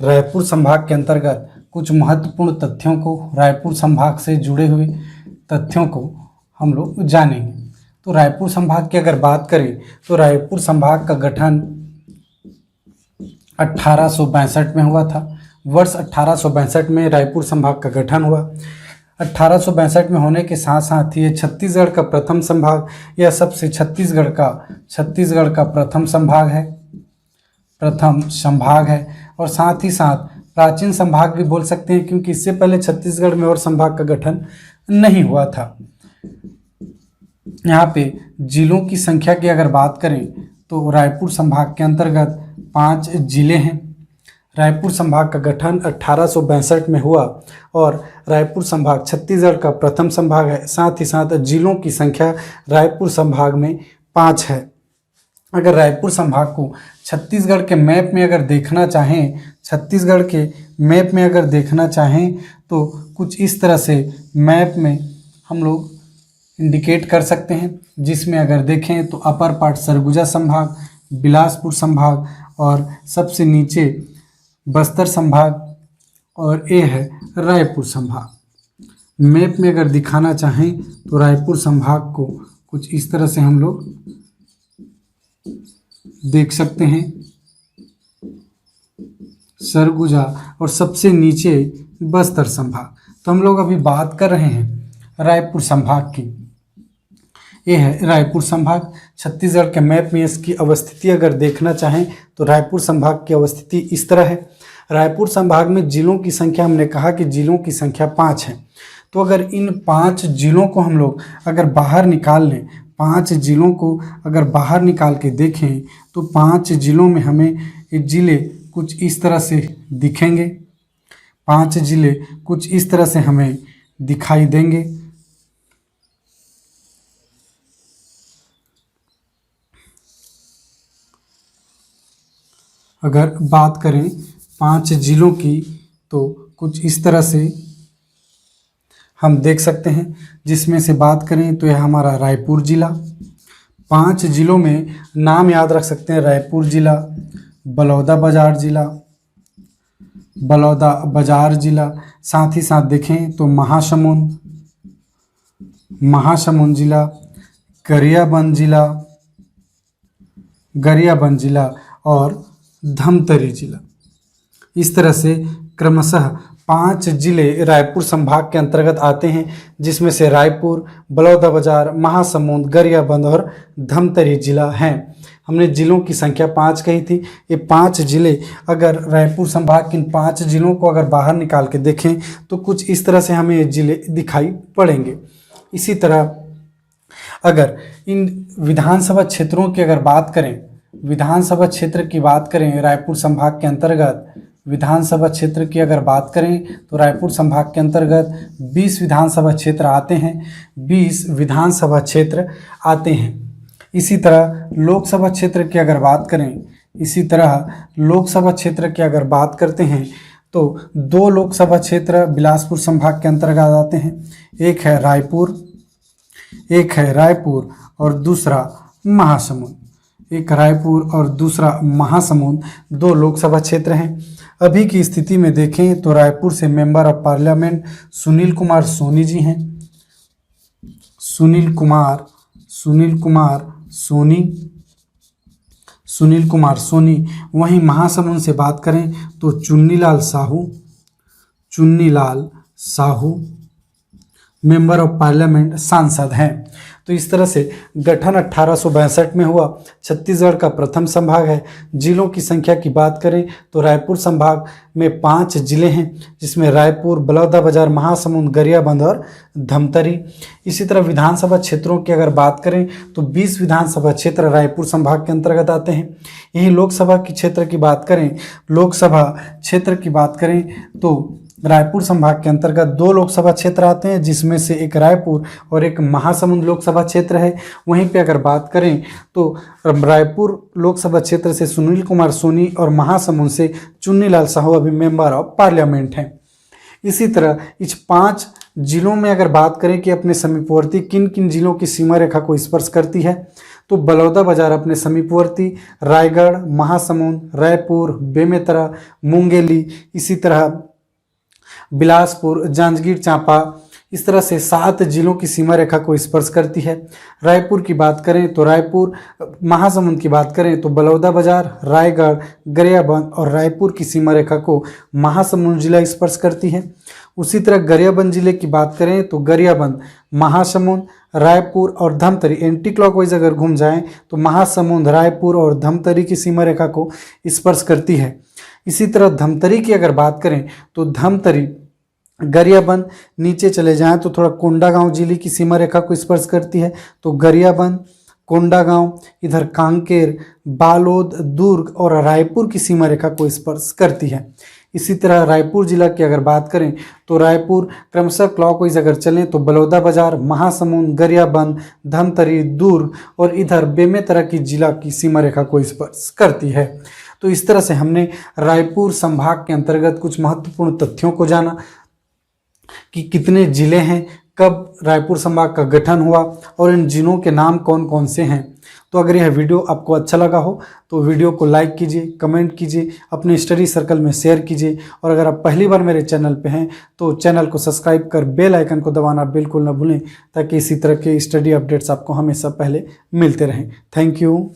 रायपुर संभाग के अंतर्गत कुछ महत्वपूर्ण तथ्यों को, रायपुर संभाग से जुड़े हुए तथ्यों को हम लोग जानेंगे। तो रायपुर संभाग की अगर बात करें तो रायपुर संभाग का गठन 1862 में हुआ था। वर्ष 1862 में रायपुर संभाग का गठन हुआ। 1862 में होने के साथ साथ ये छत्तीसगढ़ का प्रथम संभाग, यह सबसे छत्तीसगढ़ का प्रथम संभाग है और साथ ही साथ प्राचीन संभाग भी बोल सकते हैं, क्योंकि इससे पहले छत्तीसगढ़ में और संभाग का गठन नहीं हुआ था। यहाँ पे जिलों की संख्या की अगर बात करें तो रायपुर संभाग के अंतर्गत 5 जिले हैं। रायपुर संभाग का गठन 1862 में हुआ और रायपुर संभाग छत्तीसगढ़ का प्रथम संभाग है। साथ ही साथ जिलों की संख्या रायपुर संभाग में 5 है। अगर रायपुर संभाग को छत्तीसगढ़ के मैप में अगर देखना चाहें तो कुछ इस तरह से मैप में हम लोग इंडिकेट कर सकते हैं, जिसमें अगर देखें तो अपर पार्ट सरगुजा संभाग, बिलासपुर संभाग और सबसे नीचे बस्तर संभाग और ये है रायपुर संभाग। मैप में अगर दिखाना चाहें तो रायपुर संभाग को कुछ इस तरह से हम लोग देख सकते हैं, सरगुजा और सबसे नीचे बस्तर संभाग। तो हम लोग अभी बात कर रहे हैं रायपुर संभाग की। ये है रायपुर संभाग। छत्तीसगढ़ के मैप में इसकी अवस्थिति अगर देखना चाहें तो रायपुर संभाग की अवस्थिति इस तरह है। रायपुर संभाग में जिलों की संख्या, हमने कहा कि जिलों की संख्या 5 है। तो अगर इन 5 जिलों को हम लोग अगर बाहर निकाल लें, 5 जिलों को अगर बाहर निकाल के देखें तो 5 जिलों में हमें ये जिले कुछ इस तरह से दिखेंगे। 5 जिले कुछ इस तरह से हमें दिखाई देंगे। अगर बात करें 5 जिलों की तो कुछ इस तरह से हम देख सकते हैं, जिसमें से बात करें तो यह हमारा रायपुर जिला। 5 जिलों में नाम याद रख सकते हैं, रायपुर जिला, बलौदा बाजार जिला। साथ ही साथ देखें तो महासमुंद जिला, गरियाबंद जिला और धमतरी जिला। इस तरह से क्रमशः 5 जिले रायपुर संभाग के अंतर्गत आते हैं, जिसमें से रायपुर, बलौदाबाजार, महासमुंद, गरियाबंद और धमतरी जिला हैं। हमने जिलों की संख्या 5 कही थी। ये 5 जिले, अगर रायपुर संभाग के इन 5 जिलों को अगर बाहर निकाल के देखें तो कुछ इस तरह से हमें ये जिले दिखाई पड़ेंगे। इसी तरह अगर इन विधानसभा क्षेत्रों की अगर बात करें, विधानसभा क्षेत्र की बात करें रायपुर संभाग के अंतर्गत, विधानसभा क्षेत्र की अगर बात करें तो रायपुर संभाग के अंतर्गत 20 विधानसभा क्षेत्र आते हैं। 20 विधानसभा क्षेत्र आते हैं। इसी तरह लोकसभा क्षेत्र की अगर बात करते हैं तो 2 लोकसभा क्षेत्र बिलासपुर संभाग के अंतर्गत आते हैं। एक है रायपुर और दूसरा महासमुंद। 2 लोकसभा क्षेत्र हैं। अभी की स्थिति में देखें तो रायपुर से member of parliament Sunil Kumar Soni ji हैं। सुनील कुमार सोनी। वहीं महासमुंद से बात करें तो Chunnilal Sahu member of parliament सांसद हैं। तो इस तरह से गठन 1862 में हुआ। छत्तीसगढ़ का प्रथम संभाग है। जिलों की संख्या की बात करें तो रायपुर संभाग में 5 जिले हैं, जिसमें रायपुर, बलौदाबाजार, महासमुंद, गरियाबंद और धमतरी। इसी तरह विधानसभा क्षेत्रों की अगर बात करें तो 20 विधानसभा क्षेत्र रायपुर संभाग के अंतर्गत आते हैं। यही लोकसभा क्षेत्र की बात करें तो रायपुर संभाग के अंतर्गत 2 लोकसभा क्षेत्र आते हैं, जिसमें से एक रायपुर और एक महासमुंद लोकसभा क्षेत्र है। वहीं पे अगर बात करें तो रायपुर लोकसभा क्षेत्र से सुनील कुमार सोनी और महासमुंद से चुन्नीलाल साहू अभी मेंबर ऑफ पार्लियामेंट हैं। इसी तरह इस 5 जिलों में अगर बात करें कि अपने समीपवर्ती किन किन जिलों की सीमा रेखा को स्पर्श करती है तो बलौदाबाजार अपने समीपवर्ती रायगढ़, महासमुंद, रायपुर, बेमेतरा, मुंगेली, इसी तरह बिलासपुर, जांजगीर चांपा, इस तरह से 7 जिलों की सीमा रेखा को स्पर्श करती है। रायपुर की बात करें तो रायपुर, महासमुंद की बात करें तो बलौदाबाजार, रायगढ़, गरियाबंद और रायपुर की सीमा रेखा को महासमुंद जिला स्पर्श करती है। उसी तरह गरियाबंद जिले की बात करें तो गरियाबंद, महासमुंद, रायपुर और धमतरी एंटी क्लॉकवाइज अगर घूम जाएं तो महासमुंद, रायपुर और धमतरी की सीमा रेखा को स्पर्श करती है। इसी तरह धमतरी की अगर बात करें तो धमतरी, गरियाबंद, नीचे चले जाएं तो थोड़ा कोंडागांव जिले की सीमा रेखा को स्पर्श करती है। तो गरियाबंद, कोंडागांव, इधर कांकेर, बालोद, दुर्ग और रायपुर की सीमा रेखा को स्पर्श करती है। इसी तरह रायपुर जिला की अगर बात करें तो रायपुर क्रमशः क्लॉकवाइज अगर चलें तो बलौदाबाजार, महासमुंद, गरियाबंद, धमतरी, दुर्ग और इधर बेमेतरा की जिला की सीमा रेखा को स्पर्श करती है। तो इस तरह से हमने रायपुर संभाग के अंतर्गत कुछ महत्वपूर्ण तथ्यों को जाना कि कितने जिले हैं, कब रायपुर संभाग का गठन हुआ और इन जिलों के नाम कौन कौन से हैं। तो अगर यह वीडियो आपको अच्छा लगा हो तो वीडियो को लाइक कीजिए, कमेंट कीजिए, अपने स्टडी सर्कल में शेयर कीजिए और अगर आप पहली बार मेरे चैनल पे हैं तो चैनल को सब्सक्राइब कर बेल आइकन को दबाना बिल्कुल ना भूलें ताकि इसी तरह के स्टडी अपडेट्स आपको हमेशा पहले मिलते रहें। Thank you.